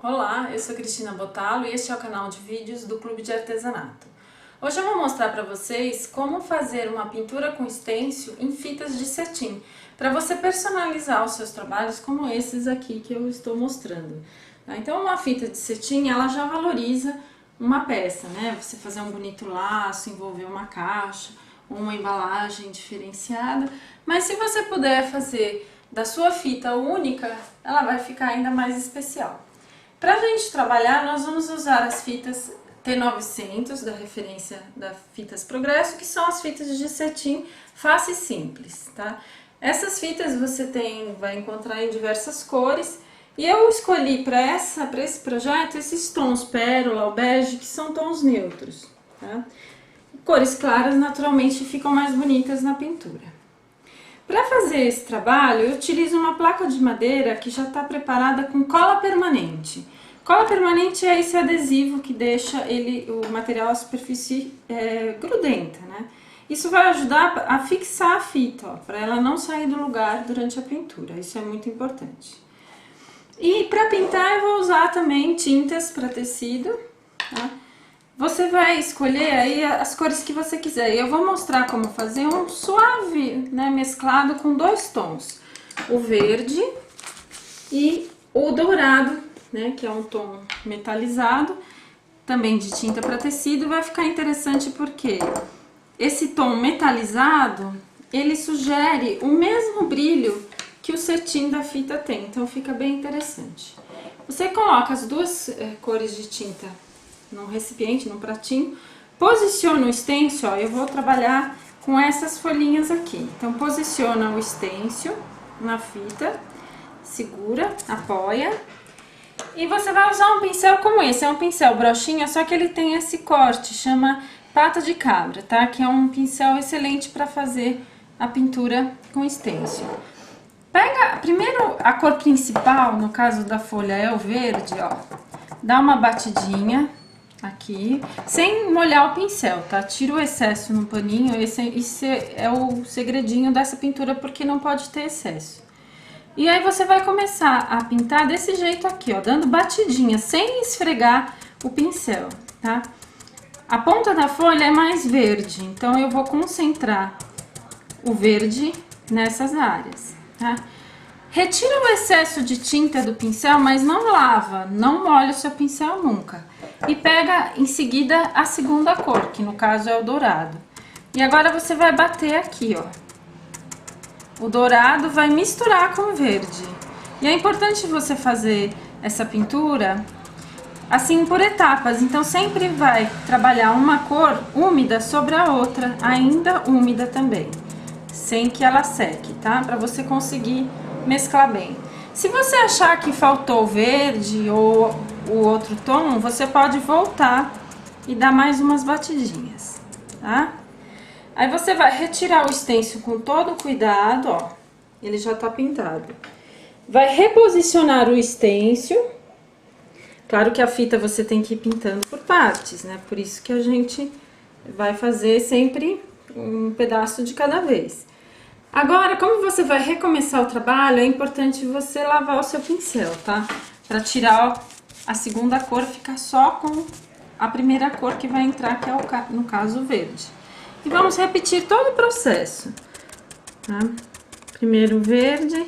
Olá, eu sou Cristina Botalo e este é o canal de vídeos do Clube de Artesanato. Hoje eu vou mostrar para vocês como fazer uma pintura com estêncil em fitas de cetim, para você personalizar os seus trabalhos como esses aqui que eu estou mostrando. Então uma fita de cetim, ela já valoriza uma peça, né? Você fazer um bonito laço, envolver uma caixa, uma embalagem diferenciada, mas se você puder fazer da sua fita única, ela vai ficar ainda mais especial. Para a gente trabalhar, nós vamos usar as fitas T900, da referência da Fitas Progresso, que são as fitas de cetim face simples, tá? Essas fitas você vai encontrar em diversas cores, e eu escolhi para esse projeto esses tons pérola ou bege, que são tons neutros, tá? Cores claras naturalmente ficam mais bonitas na pintura. Para fazer esse trabalho, eu utilizo uma placa de madeira que já está preparada com cola permanente. Cola permanente é esse adesivo que deixa o material, a superfície grudenta, né? Isso vai ajudar a fixar a fita, para ela não sair do lugar durante a pintura. Isso é muito importante. E para pintar eu vou usar também tintas para tecido, tá? Você vai escolher aí as cores que você quiser. Eu vou mostrar como fazer um suave, né, mesclado com dois tons. O verde e o dourado, né, que é um tom metalizado, também de tinta para tecido. Vai ficar interessante porque esse tom metalizado, ele sugere o mesmo brilho que o cetim da fita tem. Então fica bem interessante. Você coloca as duas cores de tinta num recipiente, num pratinho, posiciona o estêncil, ó, eu vou trabalhar com essas folhinhas aqui. Então posiciona o estêncil na fita, segura, apoia, e você vai usar um pincel como esse, é um pincel brochinha, só que ele tem esse corte, chama pata de cabra, tá? Que é um pincel excelente para fazer a pintura com estêncil. Pega primeiro a cor principal, no caso da folha é o verde, ó, dá uma batidinha aqui, sem molhar o pincel, tá? Tira o excesso no paninho, esse é o segredinho dessa pintura, porque não pode ter excesso. E aí você vai começar a pintar desse jeito aqui, ó, dando batidinha, sem esfregar o pincel, tá? A ponta da folha é mais verde, então eu vou concentrar o verde nessas áreas, tá? Retira o excesso de tinta do pincel, mas não lava, não molha o seu pincel nunca. E pega em seguida a segunda cor, que no caso é o dourado. E agora você vai bater aqui, ó. O dourado vai misturar com o verde. E é importante você fazer essa pintura assim por etapas. Então sempre vai trabalhar uma cor úmida sobre a outra, ainda úmida também, sem que ela seque, tá? Para você conseguir mesclar bem. Se você achar que faltou verde ou o outro tom, você pode voltar e dar mais umas batidinhas, tá? Aí você vai retirar o estêncil com todo cuidado, ó, ele já tá pintado. Vai reposicionar o estêncil. Claro que a fita você tem que ir pintando por partes, né? Por isso que a gente vai fazer sempre um pedaço de cada vez. Agora, como você vai recomeçar o trabalho, é importante você lavar o seu pincel, tá? Para tirar a segunda cor, ficar só com a primeira cor que vai entrar, que é no caso o verde. E vamos repetir todo o processo, tá? Primeiro o verde.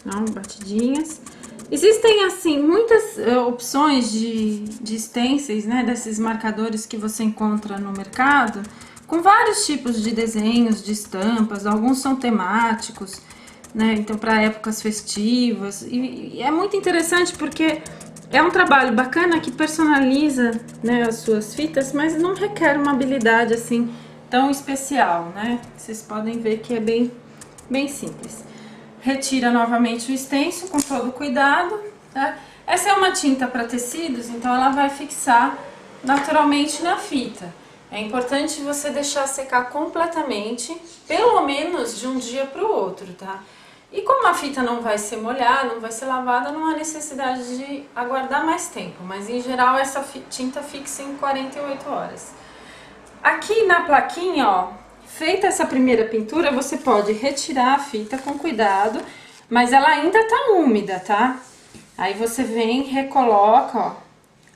Não, batidinhas. Existem, assim, muitas opções de stencils, né, desses marcadores que você encontra no mercado, com vários tipos de desenhos, de estampas, alguns são temáticos, né, então para épocas festivas, e é muito interessante porque é um trabalho bacana que personaliza, né, as suas fitas, mas não requer uma habilidade, assim, tão especial, né, vocês podem ver que é bem simples. Retira novamente o estêncil com todo cuidado, tá? Essa é uma tinta para tecidos, então ela vai fixar naturalmente na fita. É importante você deixar secar completamente, pelo menos de um dia para o outro, tá? E como a fita não vai ser molhada, não vai ser lavada, não há necessidade de aguardar mais tempo, mas em geral essa tinta fixa em 48 horas. Aqui na plaquinha, ó, feita essa primeira pintura, você pode retirar a fita com cuidado, mas ela ainda tá úmida, tá? Aí você vem, recoloca, ó,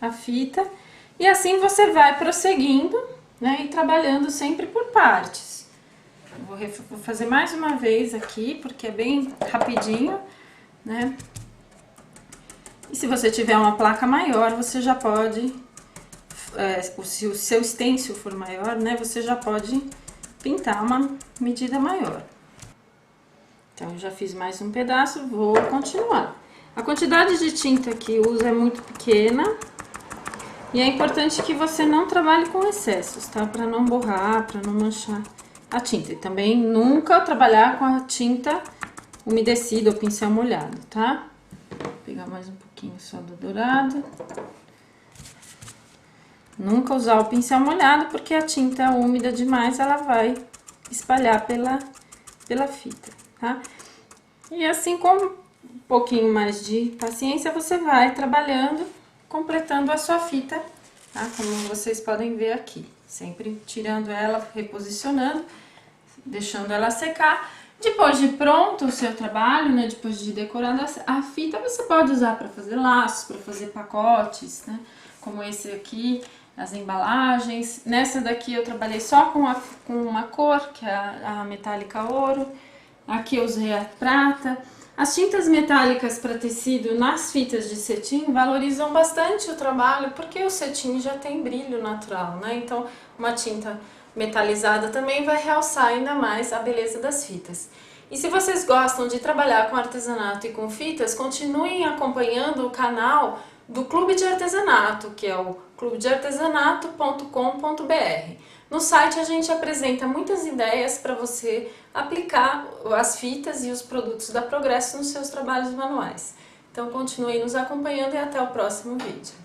a fita e assim você vai prosseguindo, né, e trabalhando sempre por partes. Vou fazer mais uma vez aqui, porque é bem rapidinho, né? E se você tiver uma placa maior, você já pode, se o seu stencil for maior, né, você já pode pintar uma medida maior. Então, eu já fiz mais um pedaço, vou continuar. A quantidade de tinta que uso é muito pequena e é importante que você não trabalhe com excessos, tá? Para não borrar, para não manchar a tinta. E também nunca trabalhar com a tinta umedecida ou pincel molhado, tá? Vou pegar mais um pouquinho só do dourado. Nunca usar o pincel molhado, porque a tinta úmida demais, ela vai espalhar pela fita, tá? E assim, com um pouquinho mais de paciência, você vai trabalhando, completando a sua fita, tá? Como vocês podem ver aqui. Sempre tirando ela, reposicionando, deixando ela secar. Depois de pronto o seu trabalho, né? Depois de decorada a fita, você pode usar para fazer laços, para fazer pacotes, né? Como esse aqui, as embalagens. Nessa daqui eu trabalhei só com uma cor, que é a metálica ouro. Aqui eu usei a prata. As tintas metálicas para tecido nas fitas de cetim valorizam bastante o trabalho, porque o cetim já tem brilho natural, né? Então, uma tinta metalizada também vai realçar ainda mais a beleza das fitas. E se vocês gostam de trabalhar com artesanato e com fitas, continuem acompanhando o canal do Clube de Artesanato, que é o clubedeartesanato.com.br. No site a gente apresenta muitas ideias para você aplicar as fitas e os produtos da Progresso nos seus trabalhos manuais. Então continue nos acompanhando e até o próximo vídeo.